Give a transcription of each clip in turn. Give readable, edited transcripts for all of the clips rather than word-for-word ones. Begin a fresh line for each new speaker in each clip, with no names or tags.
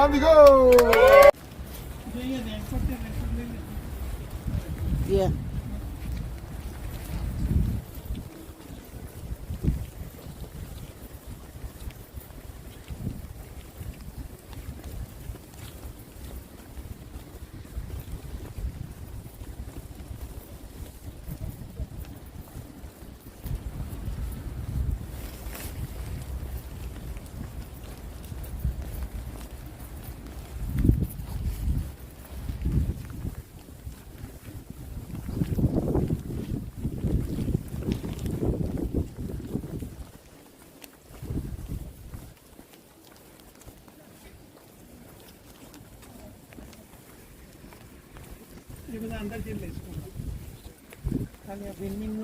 on the go!
Yeah.
अंदर चल खाली winding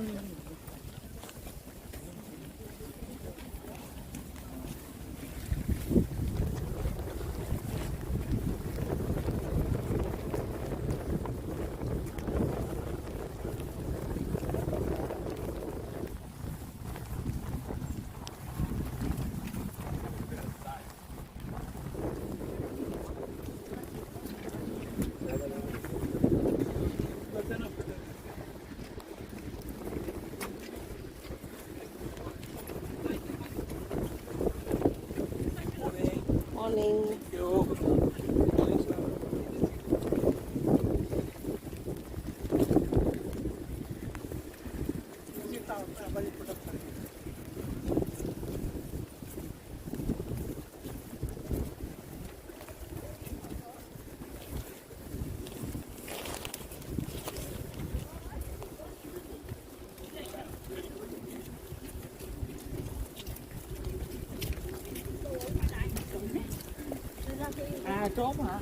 Morning.
À trốn hả?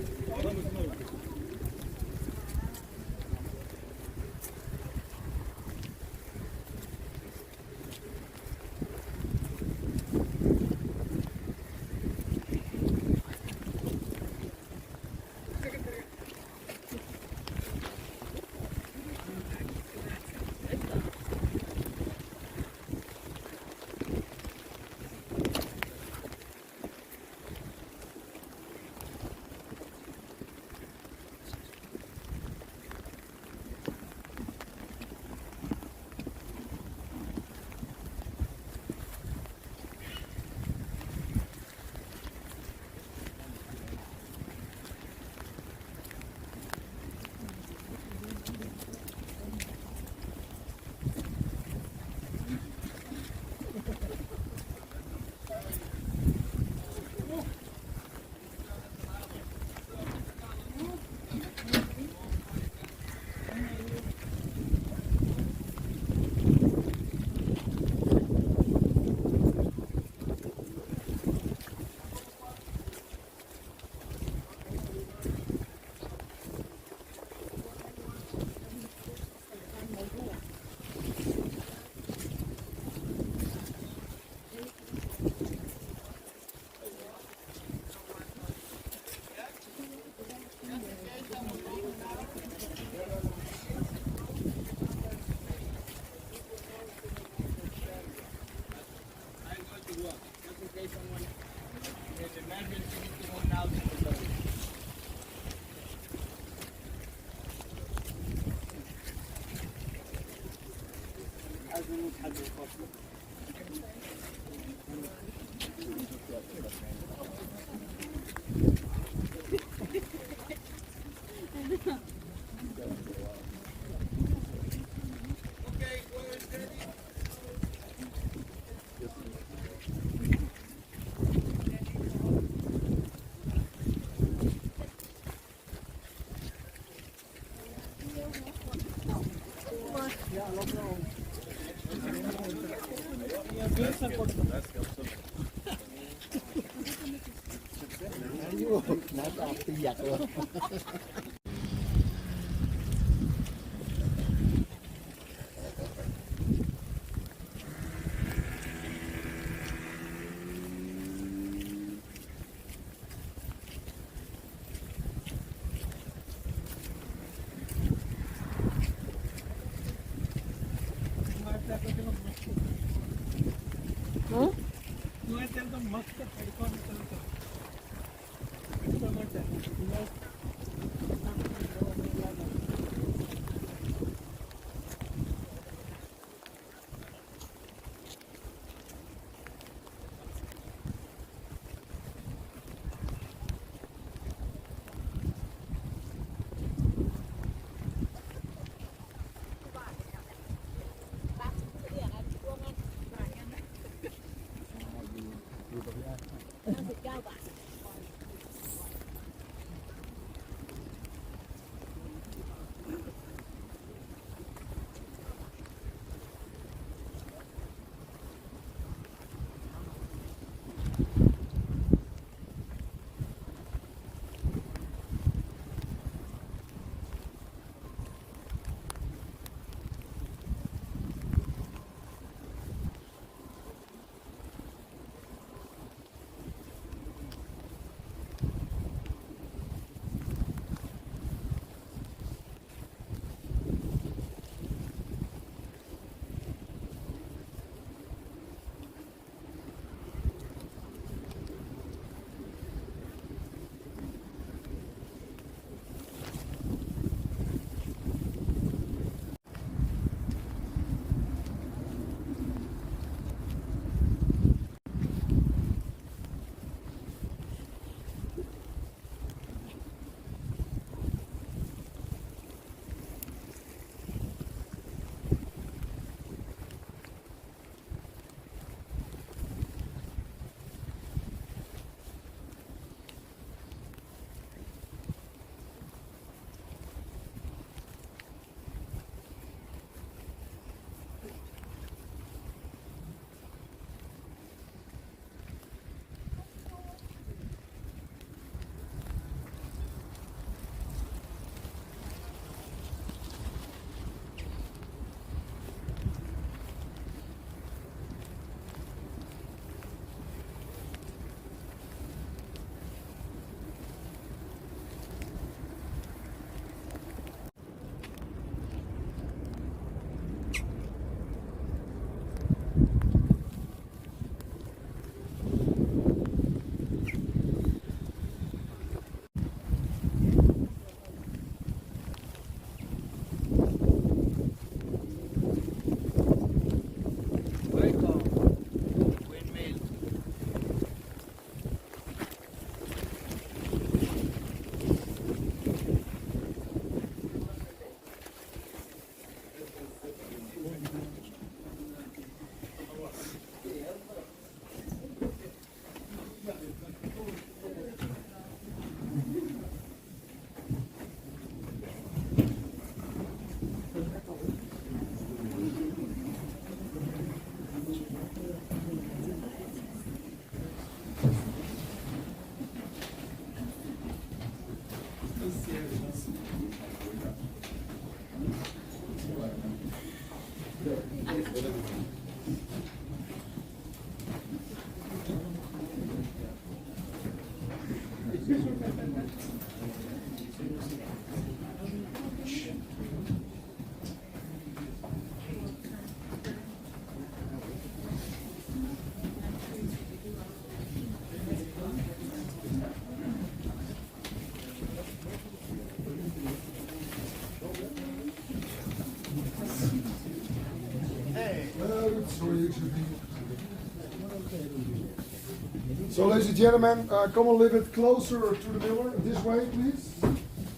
So, ladies and gentlemen, come a little bit closer to the miller. This way, please.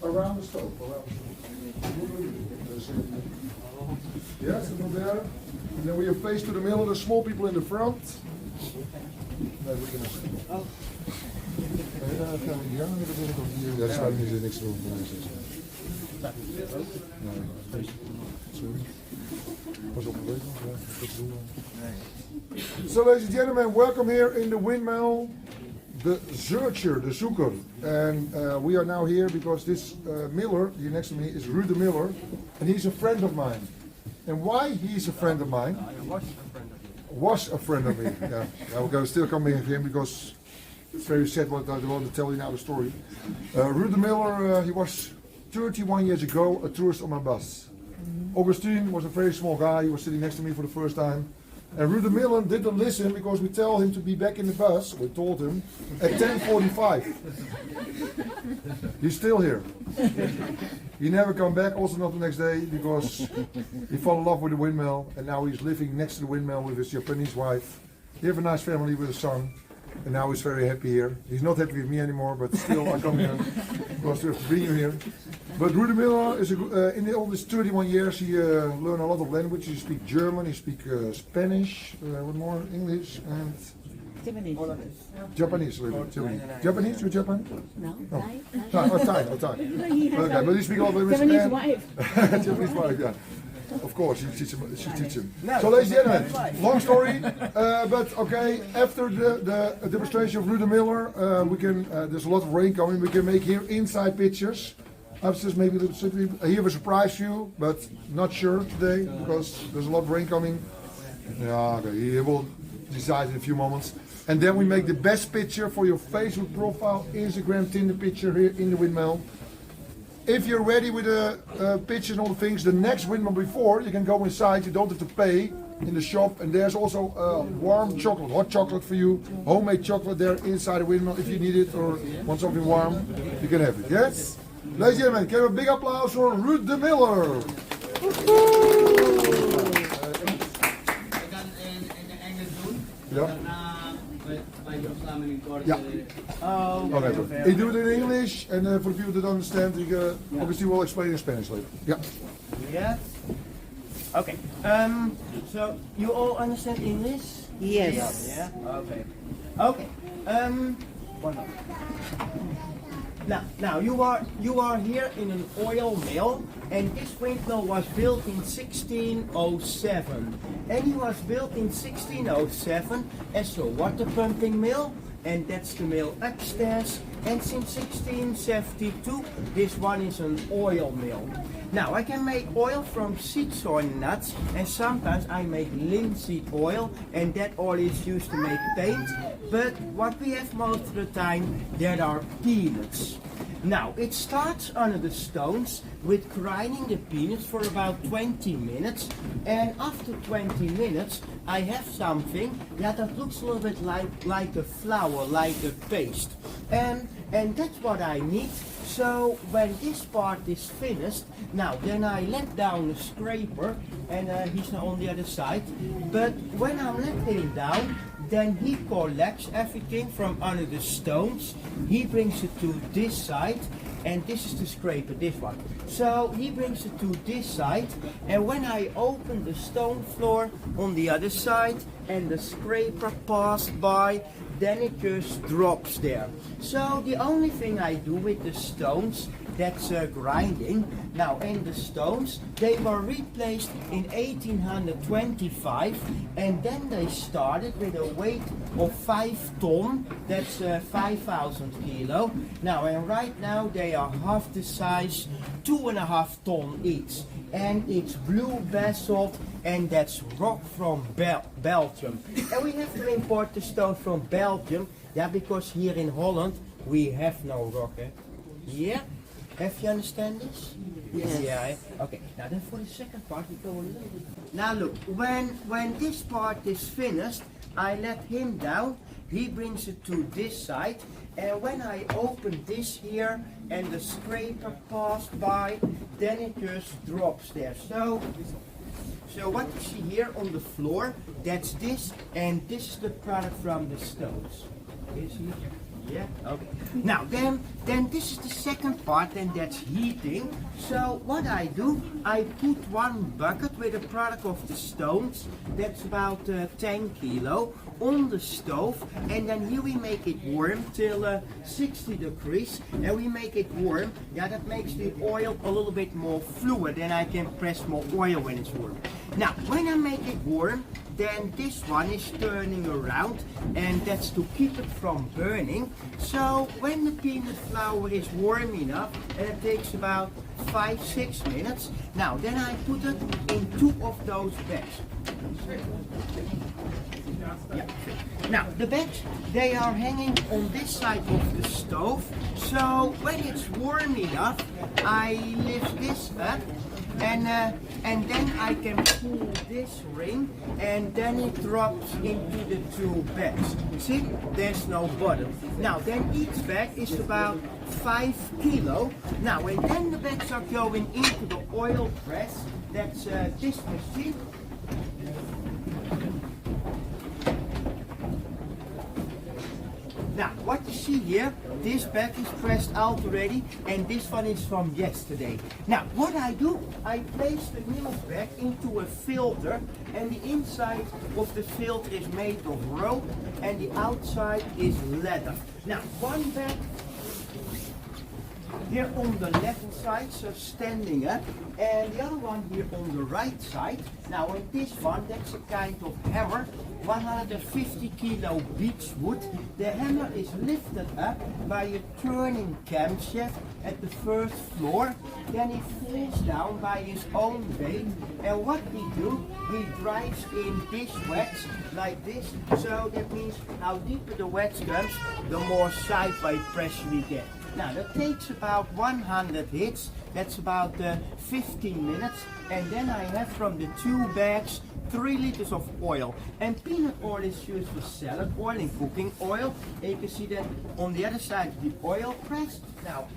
Around the stove. Yes, a little there. And then we have face to the miller. The small people in the front. Ja, zou niet niks te doen. Sorry. Pas op de So, ladies and gentlemen, welcome here in the windmill, the searcher, the zoeker. And we are now here because this miller here next to me is Ruud de Miller, and he's a friend of mine. And why he's a friend of mine? Was a friend of me. Yeah, we're going to still come here him because it's very sad what I want to tell you now the story. Ruud de Miller, he was 31 years ago a tourist on my bus. Augustine was a very small guy. He was sitting next to me for the first time. And Ruud de Miller didn't listen because we tell him to be back in the bus, we told him, at 10:45. He's still here. He never come back, also not the next day, because he fell in love with the windmill, and now he's living next to the windmill with his Japanese wife. He have a nice family with a son, and now he's very happy here. He's not happy with me anymore, but still I come here because I have to bring you here. But Ruud de Miller is in all these 31 years he learned a lot of languages. He speaks German, he speaks Spanish, what more, English, and Japanese a little bit. Japanese? You Japan?
No,
Oh. Thai. Okay, but he speaks all languages.
Japanese wife.
Japanese wife, yeah. Of course, she teach him. So, ladies and gentlemen, long story, but okay. After the demonstration of Ruud de Miller, we can. There's a lot of rain coming. We can make here inside pictures. Upstairs, maybe a little simply. Here have a surprise for you, but not sure today because there's a lot of rain coming. Yeah, okay. He will decide in a few moments. And then we make the best picture for your Facebook profile, Instagram, Tinder picture here in the windmill. If you're ready with the pictures and all the things, the next windmill before, you can go inside, you don't have to pay in the shop. And there's also warm chocolate, hot chocolate for you, homemade chocolate there inside the windmill. If you need it or want something warm, you can have it, yes? Ladies and gentlemen, can we have a big applause for Ruud de Miller. Ja. Ja. Okay. I do it in English, and for the people that don't understand, obviously we'll explain in Spanish later. Yeah.
Yeah. Okay. So you all understand English?
Yes.
Yeah. Okay. Okay. One more. Now you are here in an oil mill, and this windmill was built in 1607, and it was built in 1607 as a water pumping mill, and that's the mill upstairs. And since 1672, this one is an oil mill. Now I can make oil from seeds or nuts, and sometimes I make linseed oil, and that oil is used to make paint. But what we have most of the time, there are peanuts. Now it starts under the stones with grinding the peanuts for about 20 minutes, and after 20 minutes I have something that looks a little bit like a flour, like a paste, and that's what I need. So when this part is finished, now then I let down the scraper, and he's now on the other side. But when I'm letting him down, then he collects everything from under the stones. He brings it to this side, and this is the scraper, this one. So he brings it to this side, and when I open the stone floor on the other side and the scraper passed by, then it just drops there. So the only thing I do with the stones, that's grinding. Now, and the stones, they were replaced in 1825, and then they started with a weight of 5 ton, that's 5,000 kilo. Now, and right now they are half the size, 2.5 ton each. And it's blue basalt, and that's rock from Belgium. And we have to import the stone from Belgium, yeah, because here in Holland we have no rock. Eh? Yeah? Have you understand this?
Yes.
Yeah. Okay. Now then, for the second part, we go a little bit. Now look, when this part is finished, I let him down. He brings it to this side, and when I open this here and the scraper passed by, then it just drops there. So what you see here on the floor, that's this, and this is the product from the stones. Is he? Yeah. Okay. Now then this is the second part, and that's heating. So what I do, I put one bucket with a product of the stones, that's about 10 kilo, on the stove, and then here we make it warm till 60 degrees, and we make it warm. Yeah, that makes the oil a little bit more fluid, and I can press more oil when it's warm. Now, when I make it warm, then this one is turning around, and that's to keep it from burning. So when the peanut flour is warm enough, and it takes about 5-6 minutes, now then I put it in 2 of those bags. Yeah. Now the bags, they are hanging on this side of the stove. So when it's warm enough, I lift this up, and then I can pull this ring, and then it drops into the 2 bags. See, there's no bottom. Now, then each bag is about 5 kilo. Now, and then the bags are going into the oil press. That's this machine. Now, what you see here, this bag is pressed out already, and this one is from yesterday. Now, what I do, I place the new bag into a filter, and the inside of the filter is made of rope, and the outside is leather. Now, one bag here on the left side, so standing up, and the other one here on the right side. Now, on this one, that's a kind of hammer, 150 kilo beechwood. The hammer is lifted up by a turning camshaft at the first floor. Then it falls down by his own weight. And what we do, he drives in this wedge like this. So that means how deeper the wedge comes, the more sideway pressure we get. Now that takes about 100 hits, that's about 15 minutes, and then I have from the 2 bags 3 liters of oil. And peanut oil is used for salad oil and cooking oil. And you can see that on the other side the oil press. Now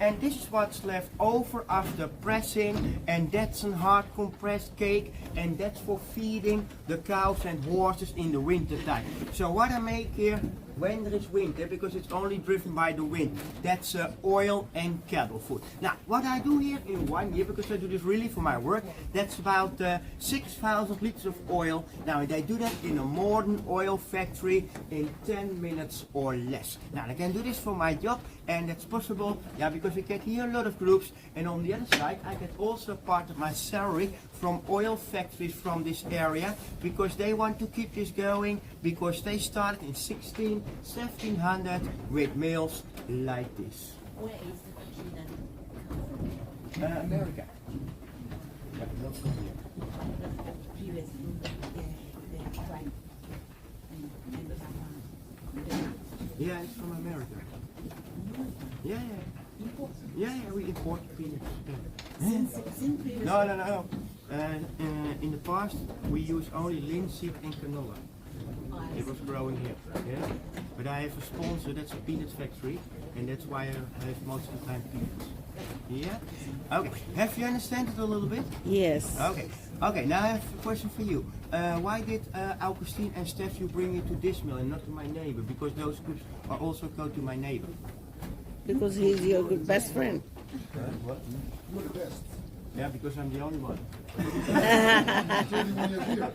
and this is what's left over after pressing, and that's a hard compressed cake, and that's for feeding the cows and horses in the winter time. So what I make here when there is winter, because it's only driven by the wind, that's oil and cattle food. Now what I do here in 1 year, because I do this really for my work, that's about 6,000 liters of oil. Now they do that in a modern oil factory in 10 minutes or less. Now I can do this for my job, and that's possible, yeah, because we get here a lot of groups, and on the other side I get also part of my salary from oil factories from this area, because they want to keep this going, because they started in 1700 with mills like this.
Where is the country then?
America. Yeah, not from here.
Previous. Yeah, right.
Yeah, it's from America. Yeah, we import peanuts.
Since previous.
No. In the past, we use only linseed and canola. It was growing here. Yeah, but I have a sponsor. That's a peanut factory, and that's why I have most of the time peanuts. Yeah. Okay. Have you understand it a little bit?
Yes.
Okay. Okay. Now I have a question for you. Why did Augustine and Steph you bring it to this mill and not to my neighbor? Because those goods are also go to my neighbor.
Because he's your good best friend.
You're the best.
Yeah, because I'm the only one.
He's the only one that's here.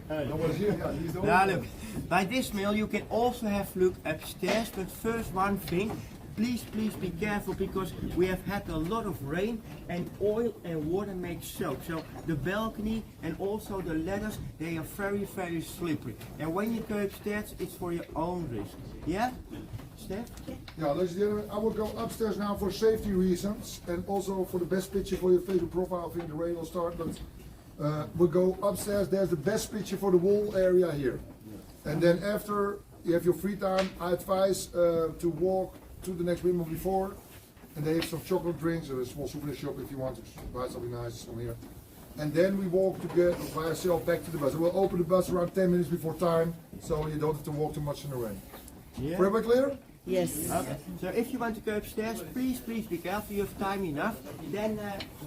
Nobody's here. Yeah, he's the only
Now
one.
look, by this mill you can also have look upstairs, but first one thing, please be careful, because we have had a lot of rain and oil and water make soak. So the balcony and also the ladders, they are very slippery. And when you go upstairs, it's for your own risk. Yeah? Steph?
Yeah, ladies and gentlemen, I will go upstairs now for safety reasons and also for the best picture for your Facebook profile. I think the rain will start, but we'll go upstairs. There's the best picture for the wall area here. And then after you have your free time, I advise to walk to the next windmill before, and they have some chocolate drinks or a small souvenir shop if you want to buy something nice from here. And then we walk together by ourselves back to the bus. We'll open the bus around 10 minutes before time, so you don't have to walk too much in the rain.
Yeah.
For everybody clear?
Yes.
Okay. So if you want to go upstairs, please be careful. You have time enough. Then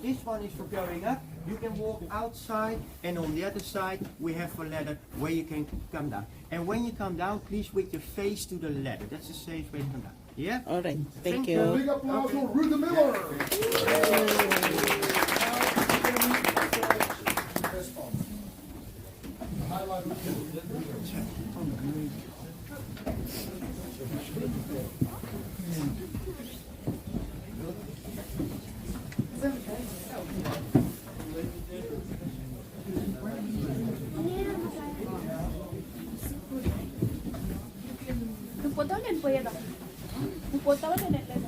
this one is for going up. You can walk outside, and on the other side we have a ladder where you can come down. And when you come down, please with your face to the ladder. That's a safe way to come down. Yeah?
All right. Thank
Thank
you.
Big applause for Ruud de Miller. Highlight of
Pupotalan po yan ako. Pupotalan na natin.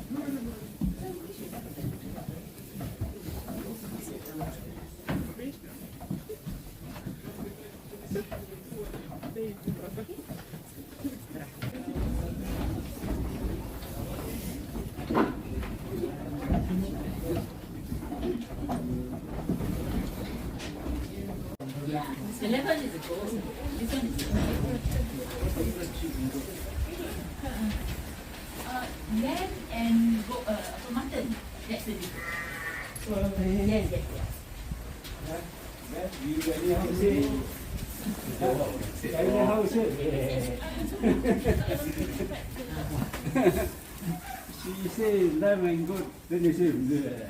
Yes, yes,
She say lemon good, then you say good.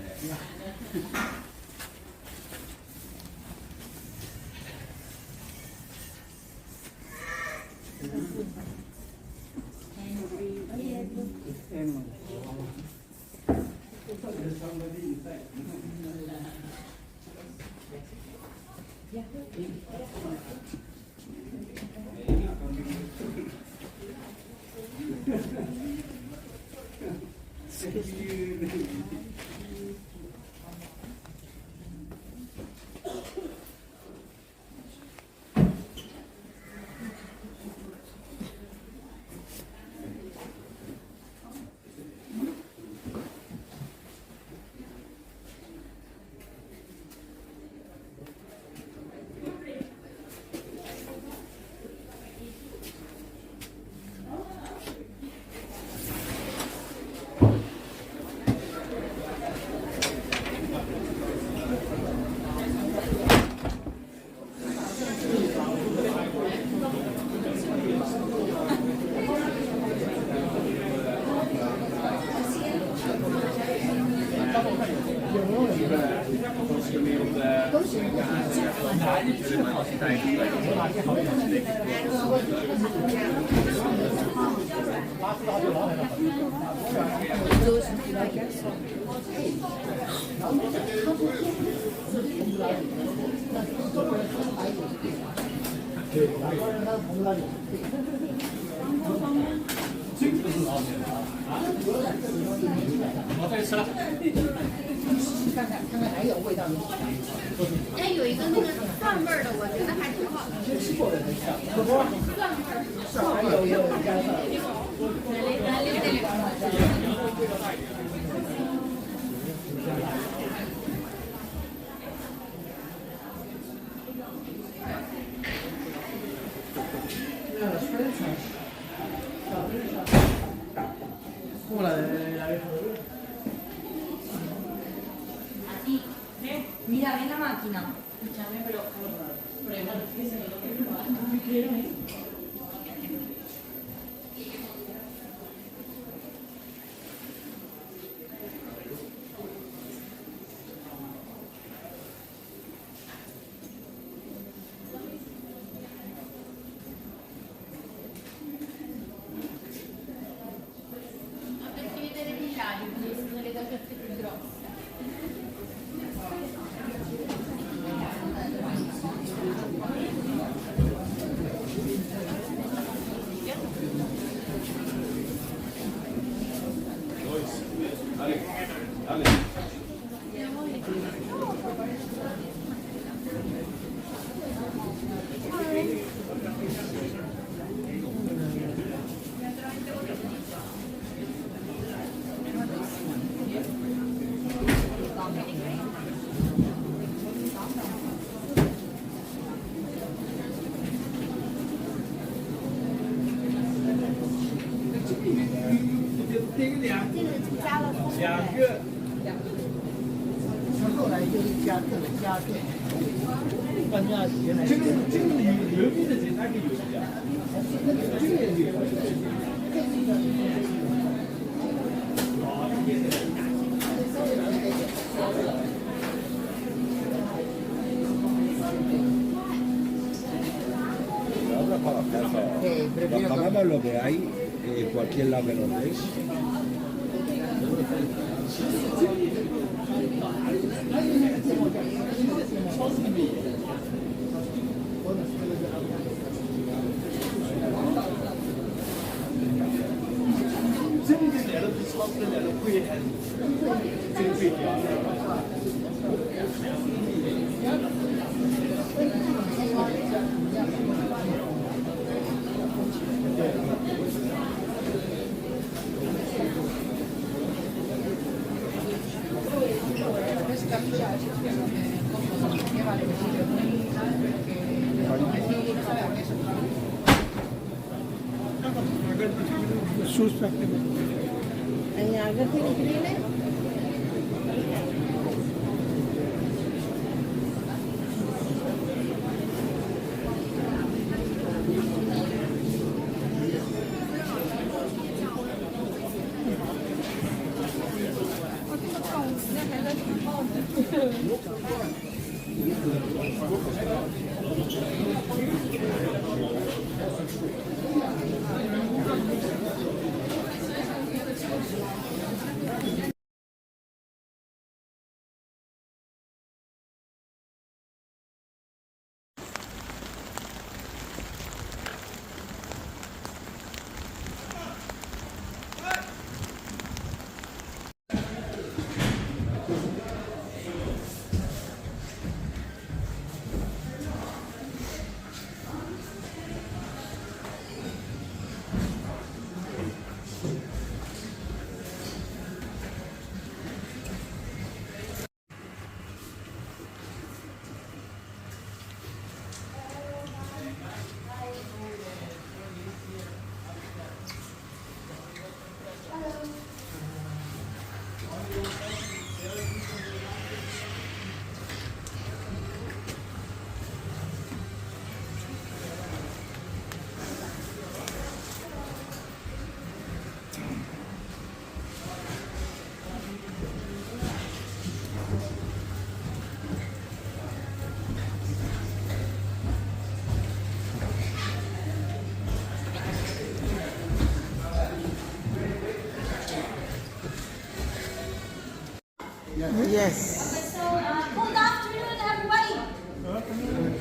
哎，有一个那个蒜味儿的，我觉得还挺好的。
Mira, ven la máquina.
Perché vedere i viaggi, quindi sono le gazzette più grosse.
Pagamos lo que hay en cualquier lado que nos des.
En je eigen Yes.
So, good afternoon, everybody. Good afternoon.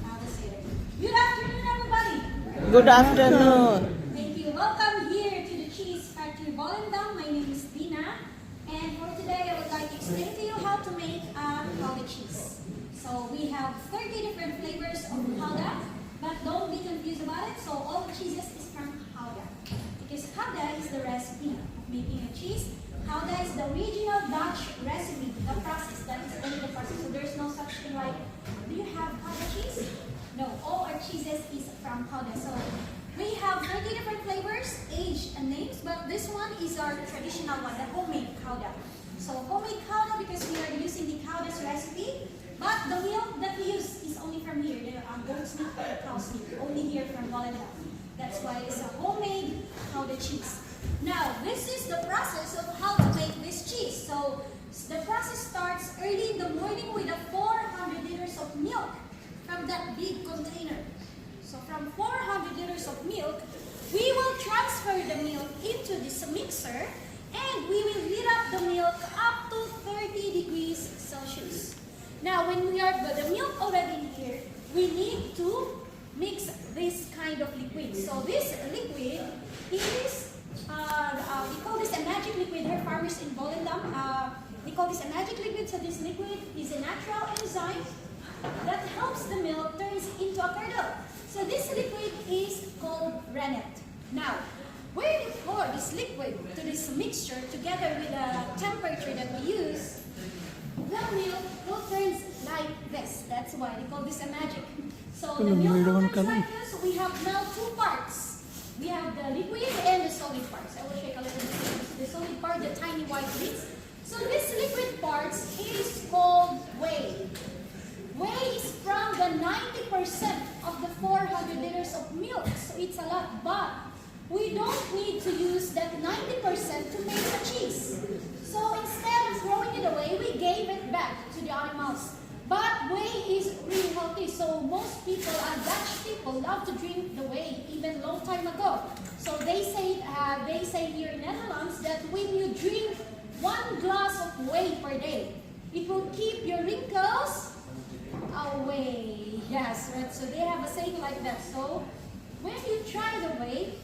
I will say it. Good afternoon, everybody.
Good afternoon.
Thank you. Welcome here to the Cheese Factory Volendam. My name is Dina, and for today I would like to explain to you how to make Gouda cheese. So we have 30 different flavors of Gouda, but don't be confused about it. So all the cheeses is from Gouda, because Gouda is the recipe of making a cheese. Gouda is the original Dutch recipe, the process. That is only the process. So there's no such thing like, do you have Gouda cheese? No, all our cheeses is from Gouda. So we have 30 different flavors, age, and names, but this one is our traditional one, the homemade Gouda. So homemade Gouda because we are using the Gouda's recipe, but the milk that we use is only from here. There are goat's milk and cow's milk, only here from Volendam. That's why it's a homemade Gouda cheese. Now, this is the process of how to make this cheese. So the process starts early in the morning with 400 liters of milk from that big container. So from 400 liters of milk, we will transfer the milk into this mixer and we will heat up the milk up to 30 degrees Celsius. Now when we are the milk already here, we need to mix this kind of liquid. So this liquid is, we call this a magic liquid here, farmers in Volendam. We call this a magic liquid. So this liquid is a natural enzyme that helps the milk turns into a curdle. So this liquid is called rennet. Now, when you pour this liquid to this mixture together with the temperature that we use, the milk will turn like this. That's why they call this a magic. So the milk will turn like this. We have now two parts. We have the liquid and the solid parts. I will shake a little bit. The solid part, the tiny white bits. So this liquid parts is called whey. Whey is from the 90% of the 400 liters of milk. So it's a lot, but we don't need to use that 90% to make a cheese. So instead of throwing it away, we gave it back to the animals. But whey is really healthy, so most people, Dutch people, love to drink the whey even long time ago. So they say here in Netherlands that when you drink 1 glass of whey per day, it will keep your wrinkles away. Yes, right. So they have a saying like that. So when you try the whey,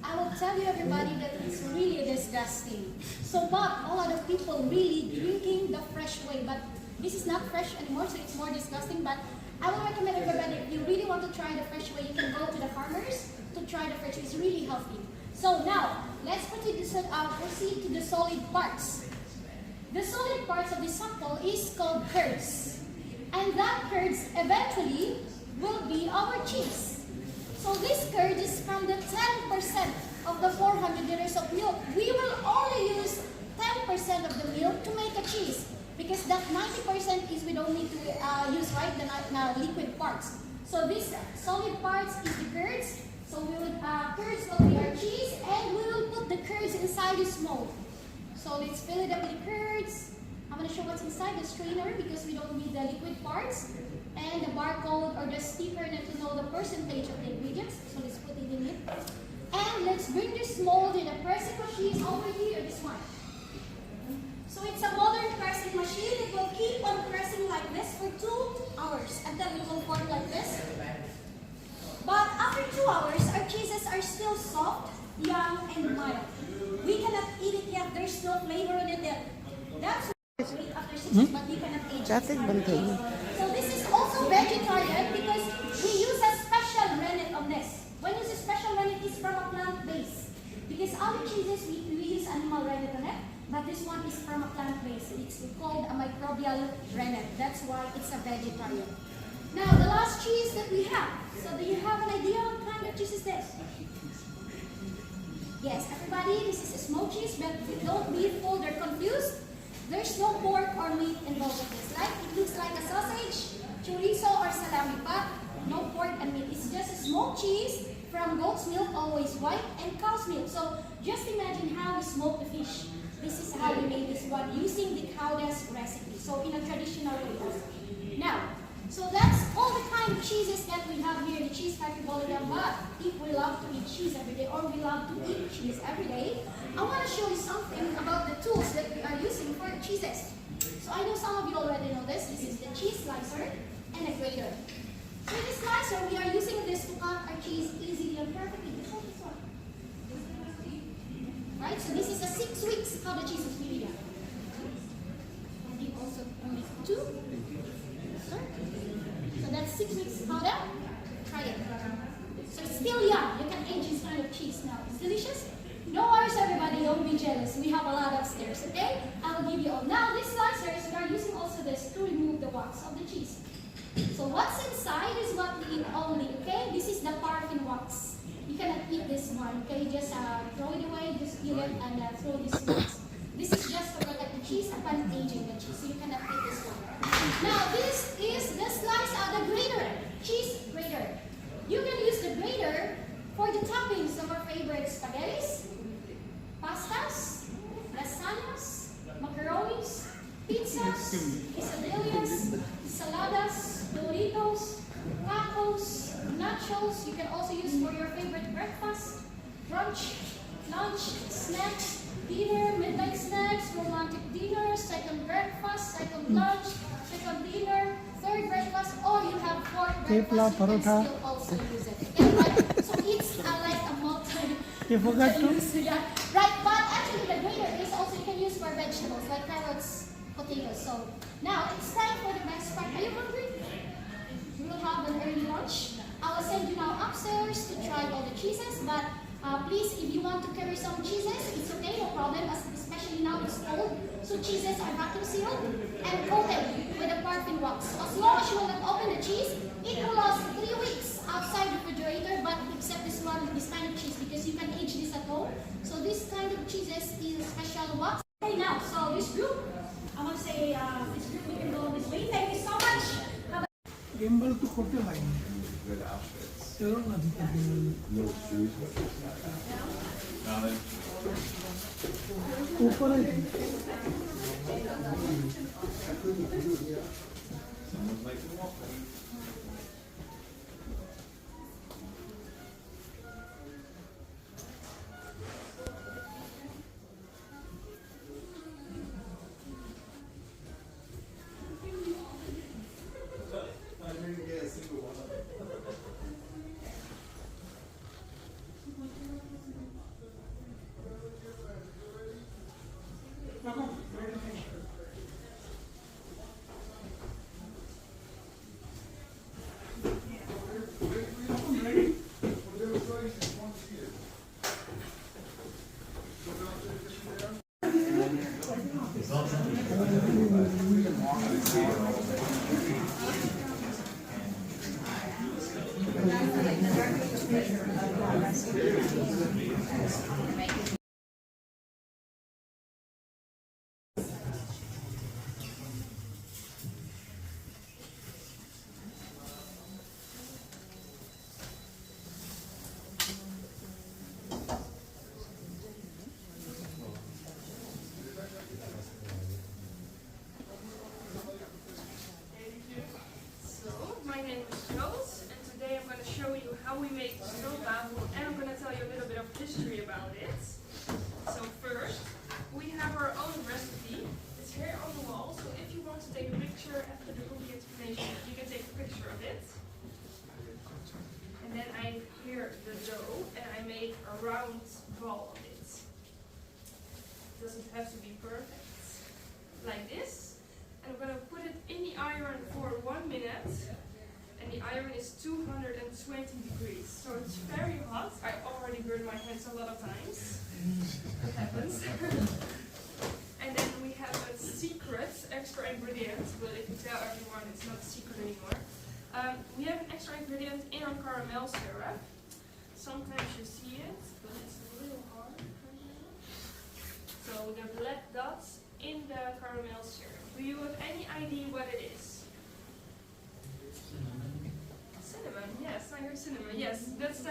I will tell you everybody that it's really disgusting. So but a lot of people really drinking the fresh whey, but this is not fresh anymore, so it's more disgusting. But I will recommend everybody, if you really want to try the fresh whey, you can go to the farmers to try the fresh whey. It's really healthy. So now let's proceed to the solid parts. The solid parts of the sample is called curds. And that curds eventually will be our cheese. So this curd is from the 10% of the 400 liters of milk. We will only use 10% of the milk to make a cheese. Because that 90% is we don't need to use, right, the liquid parts. So this solid parts is the curds. So we will, curds will be our cheese, and we will put the curds inside this mold. So let's fill it up with the curds. I'm going to show what's inside the strainer because we don't need the liquid parts. And the barcode or the sticker to know the percentage of the ingredients. So let's put it in it. And let's bring this mold in a pressing machine over here, this one. So it's a modern pressing machine. It will keep on pressing like this for 2 hours until it will form like this. But after 2 hours, our cheeses are still soft, young, and mild. We cannot eat it yet. There's no flavor in it yet. That's why we eat after 6 months, but we cannot age it. So this is also vegetarian because we use a special rennet on this. When you use a special rennet, it's from a plant base. Because other cheeses, we use animal rennet on it. But this one is from a plant base. It's called a microbial rennet. That's why it's a vegetarian. Now, the last cheese that we have. So do you have an idea what kind of cheese is this? Yes, everybody, this is a smoked cheese, but don't be fooled or confused. There's no pork or meat involved with this. Like, it looks like a sausage, chorizo, or salami, but no pork and meat. It's just a smoked cheese from goat's milk, always white, and cow's milk. So just imagine how we smoke the fish. This is how we made this one using the cow's recipe. So in a traditional way. Now, so that's all the kind of cheeses that we have here in the Cheese Factory Volendam. But if we love to eat cheese every day or we love to eat cheese every day, I want to show you something about the tools that we are using for the cheeses. So I know some of you already know this. This is the cheese slicer and a grater. So with the slicer, we are using this to cut our cheese easily and perfectly. Just like this one. Right? So this is a 6 weeks how the cheese is really done. And you also only 2. So that's 6 weeks powder. Try it. So it's still young. You can age this kind of cheese now. It's delicious. No worries, everybody. Don't be jealous. We have a lot upstairs, okay? I will give you all. Now, these slicers, we are using also this to remove the wax of the cheese. So what's inside is what we eat only, okay? This is the paraffin wax. You cannot eat this one, okay? Just throw it away, just peel it, and throw this wax. This is just to protect the cheese upon aging the cheese, so you cannot eat this one. Now, this is the slice the grater, cheese grater. You can use the grater for the toppings of our favorite spaghettis, pastas, lasagnas, macaronis, pizzas, quesadillas, saladas, Doritos, tacos, nachos. You can also use for your favorite breakfast, brunch, lunch, snacks, dinner, midnight snacks, romantic dinner, second breakfast, second lunch, second dinner, third breakfast, or you have fourth breakfast, you can still also use it. Okay, right? So it's like a multi.
You forgot to?
Right, but actually the grater is also you can use for vegetables like carrots, potatoes. So now it's time for the best part. Are you hungry? We will have an early lunch. I will send you now upstairs to try all the cheeses, but please, if you want to carry some cheeses, it's okay, no problem, especially now it's cold. So cheeses are vacuum sealed and coated with a paraffin wax. So as long as you will not open the cheese, it will last 3 weeks outside the refrigerator, but except this one, this kind of cheese, because you can age this at home. So this kind of cheeses is a special wax. Okay, now, so this group, I want to say this group, we can go this way. Thank you so much.
Gimbal to করতে হয় না এরকম না দিতে উপরে
you a little bit of history about it. So first, we have our own recipe. It's here on the wall, so if you want to take a picture after the cookie explanation, you can take a picture of it. And then I here the dough, and I make a round ball of it. It doesn't have to be perfect. Like this. And I'm going to put it in the iron for 1 minute. And the iron is 220 degrees. So it's very hot. I already burned my hands a lot of times. It happens. And then we have a secret extra ingredient. But if you tell everyone, it's not a secret anymore. We have an extra ingredient in our caramel syrup. Sometimes you see it, but it's a little hard right now. So the black dots in the caramel syrup. Do you have any idea what it is? Cinnamon, yes, I heard cinnamon. Yes, that's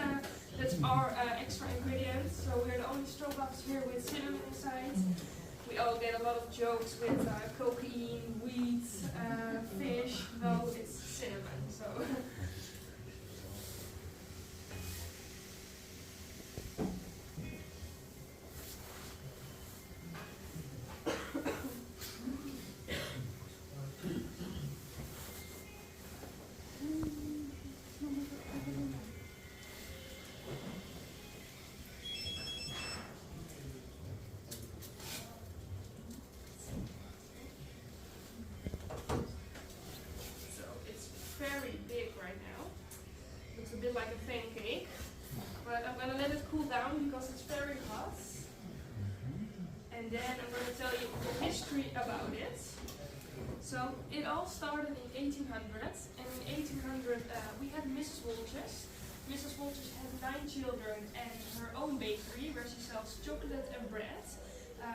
our extra ingredient. So we're the only stroopwafels here with cinnamon inside. We all get a lot of jokes with cocaine, wheat, fish. No, it's cinnamon. So. Very big right now. Looks a bit like a pancake. But I'm going to let it cool down because it's very hot. And then I'm going to tell you the history about it. So it all started in 1800s. And in 1800 we had Mrs. Wolters. Mrs. Wolters had 9 children and her own bakery where she sells chocolate and bread.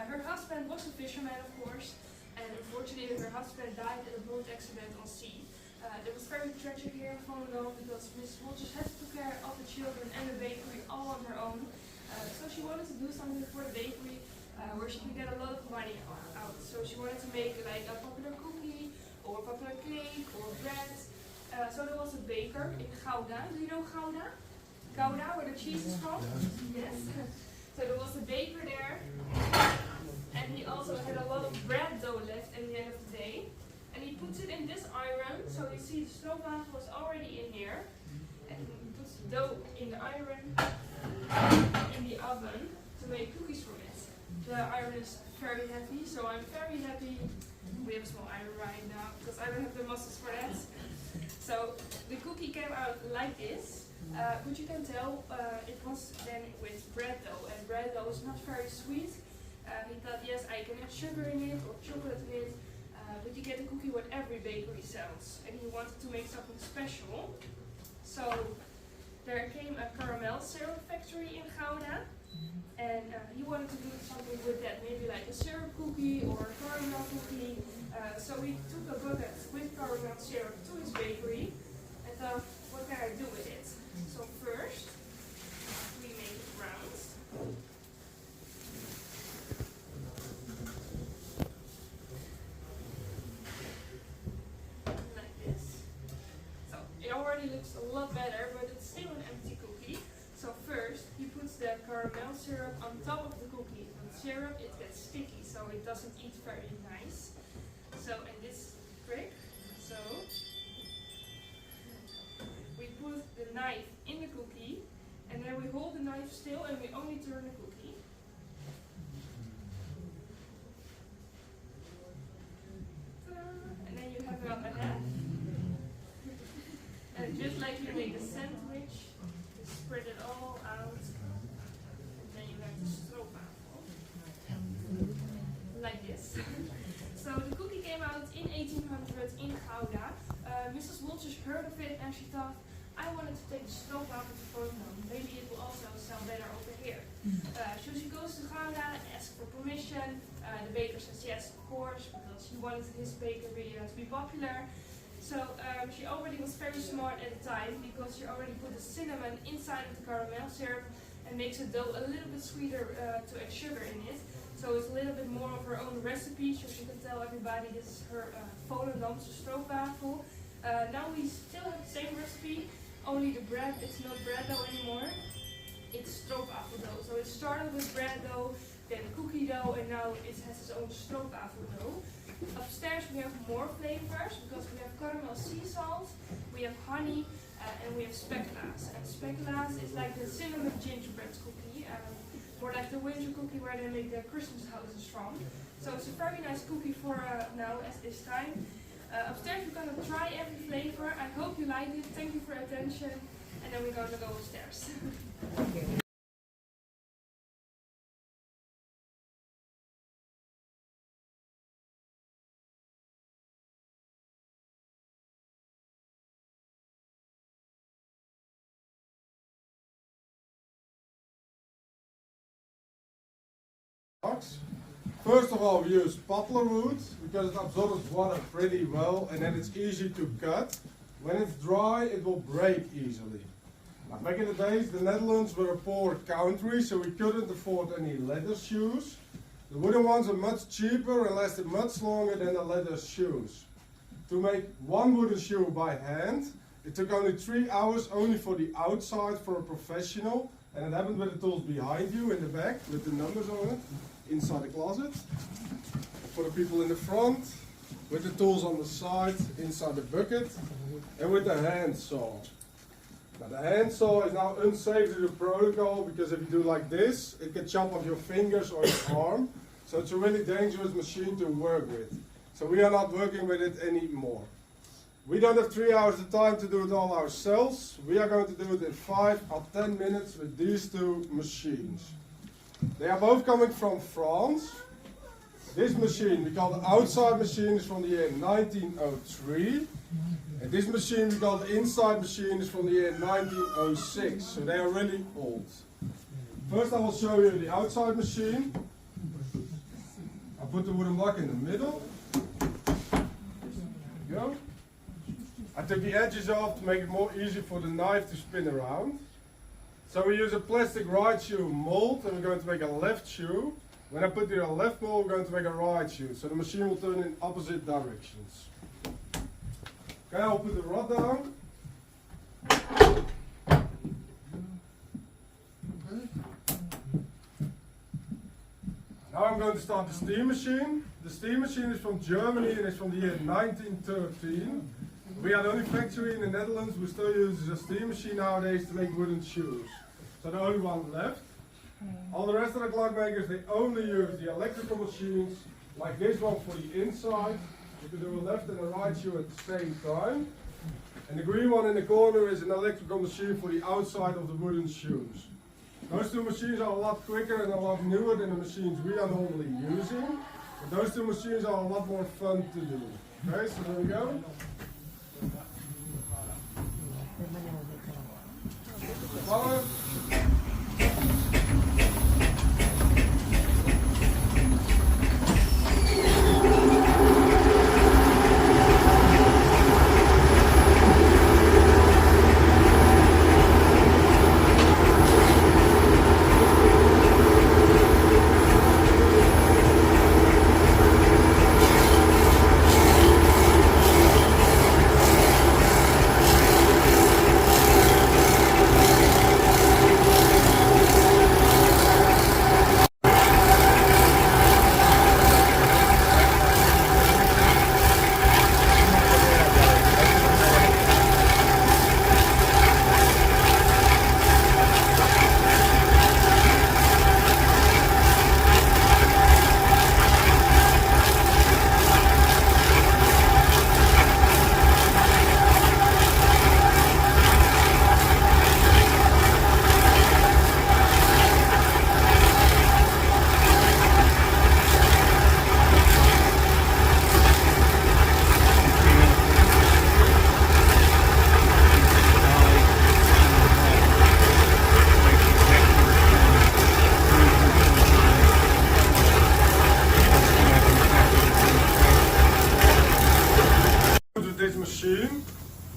Her husband was a fisherman, of course. And unfortunately her husband died in a boat accident on sea. It was very tragic here in Volendam because Mrs. Wolters had to take care of the children and the bakery all on her own. So she wanted to do something for the bakery where she could get a lot of money out. So she wanted to make like a popular cookie or a popular cake or bread. So there was a baker in Gouda. Do you know Gouda? Gouda, where the cheese is from? Yes. So there was a baker there. And he also had a lot of bread dough left at the end of the day. And he puts it in this iron, so you see the stroopwafel was already in here. And he puts the dough in the iron, in the oven, to make cookies from it. The iron is very heavy, so I'm very happy we have a small iron right now, because I don't have the muscles for that. So the cookie came out like this, but you can tell it was then with bread dough, and bread dough is not very sweet. He thought, yes, I can have sugar in it, or chocolate in it, but you get a cookie what every bakery sells, and he wanted to make something special. So there came a caramel syrup factory in Gouda, and he wanted to do something with that, maybe like a syrup cookie or a caramel cookie. So we took a bucket with caramel syrup to his bakery and thought, what can I do with it? So first, we made rounds. Already looks a lot better, but it's still an empty cookie. So first, he puts the caramel syrup on top of the cookie. With syrup, it gets sticky, so it doesn't eat very nice. So, and this trick, so we put the knife in the cookie, and then we hold the knife still, and we only turn the cookie. And then you have it on the head. And just like you make a sandwich, you spread it all out, and then you have the stroopwafel, like this. So the cookie came out in 1800 in Gouda. Mrs. Wolters heard of it and she thought, I wanted to take the stroopwafel to Volendam. Maybe it will also sell better over here. So she goes to Gouda and asks for permission. The baker says yes, of course, because he wanted his bakery to be popular. So she already was very smart at the time because she already put the cinnamon inside of the caramel syrup and makes the dough a little bit sweeter to add sugar in it. So it's a little bit more of her own recipe, so she can tell everybody this is her Volendamse stroopwafel. Now we still have the same recipe, only the bread, it's not bread dough anymore. It's stroopwafel. it started with bread dough, then cookie dough, and now it has its own stroopwafel dough. Upstairs we have more flavors because we have caramel sea salt, we have honey, and we have speculaas. And speculaas is like the cinnamon gingerbread cookie, or like the winter cookie where they make their Christmas houses from. So it's a very nice cookie for now at this time. Upstairs we're going to try every flavor. I hope you like it. Thank you for your attention. And then we're going to go upstairs.
First of all, we use poplar wood because it absorbs water pretty well and then it's easy to cut. When it's dry, it will break easily. Now, back in the days, the Netherlands were a poor country, so we couldn't afford any leather shoes. The wooden ones are much cheaper and lasted much longer than the leather shoes. To make one wooden shoe by hand, it took only 3 hours only for the outside for a professional, and it happened with the tools behind you in the back with the numbers on it. Inside the closet, for the people in the front, with the tools on the side, inside the bucket, and with the hand saw. Now the hand saw is now unsafe to the protocol because if you do like this, it can chop off your fingers or your arm. So it's a really dangerous machine to work with. So we are not working with it anymore. We don't have 3 hours of time to do it all ourselves. We are going to do it in 5 or 10 minutes with these two machines. They are both coming from France. This machine, we call the outside machine, is from the year 1903. And this machine, we call the inside machine, is from the year 1906. So they are really old. First I will show you the outside machine. I'll put the wooden block in the middle. There you go. I took the edges off to make it more easy for the knife to spin around. So we use a plastic right shoe mold and we're going to make a left shoe. When I put the left mold, we're going to make a right shoe. So the machine will turn in opposite directions. Okay, I'll put the rod down. Now I'm going to start the steam machine. The steam machine is from Germany and is from the year 1913. We are the only factory in the Netherlands who still uses a steam machine nowadays to make wooden shoes. So the only one left. All the rest of the clock makers, they only use the electrical machines, like this one for the inside. You can do a left and a right shoe at the same time. And the green one in the corner is an electrical machine for the outside of the wooden shoes. Those two machines are a lot quicker and a lot newer than the machines we are normally using. But those two machines are a lot more fun to do. Okay, so there we go. Follow.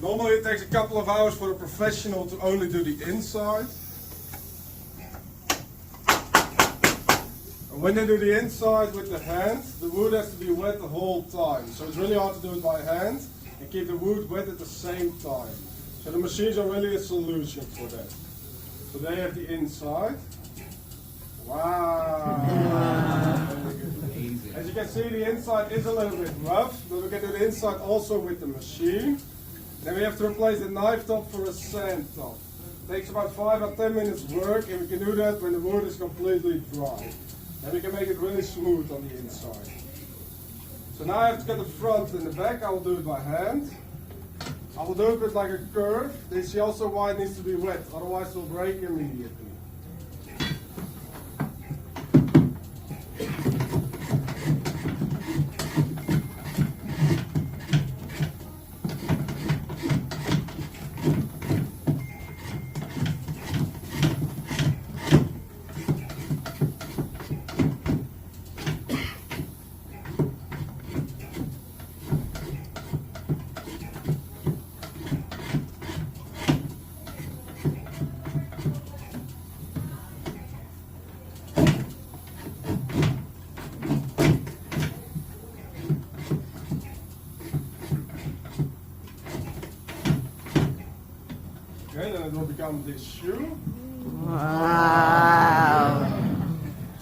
Normally it takes a couple of hours for a professional to only do the inside. And when they do the inside with the hand, the wood has to be wet the whole time. So it's really hard to do it by hand and keep the wood wet at the same time. So the machines are really a solution for that. So they have the inside. Wow. As you can see, the inside is a little bit rough, but we can do the inside also with the machine. Then we have to replace the knife top for a sand top. Takes about 5 or 10 minutes work, and we can do that when the wood is completely dry. Then we can make it really smooth on the inside. So now I have to cut the front and the back. I will do it by hand. I will do it with like a curve. Then see also why it needs to be wet, otherwise it will break immediately. Okay, then it will become this shoe.
Wow.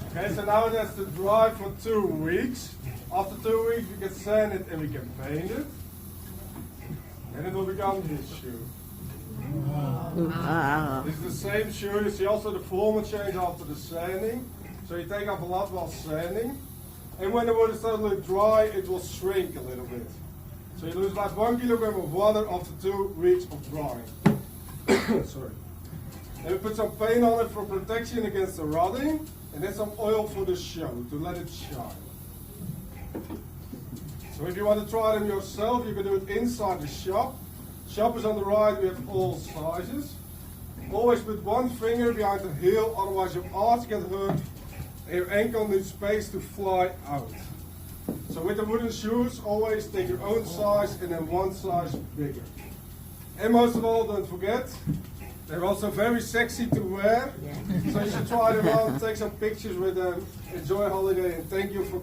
Okay, so now it has to dry for 2 weeks. After 2 weeks we can sand it and we can paint it. And it will become this shoe.
Wow.
This is the same shoe. You see also the form will change after the sanding. So you take off a lot while sanding. And when the wood is totally dry, it will shrink a little bit. So you lose about 1 kilogram of water after 2 weeks of drying. Sorry. And we put some paint on it for protection against the rotting, and then some oil for the show to let it shine. So if you want to try them yourself, you can do it inside the shop. Shop is on the right, we have all sizes. Always put one finger behind the heel, otherwise your arms get hurt and your ankle needs space to fly out. So with the wooden shoes, always take your own size and then one size bigger. And most of all, don't forget, they're also very sexy to wear. So you should try them on, take some pictures with them, enjoy holiday, and thank you for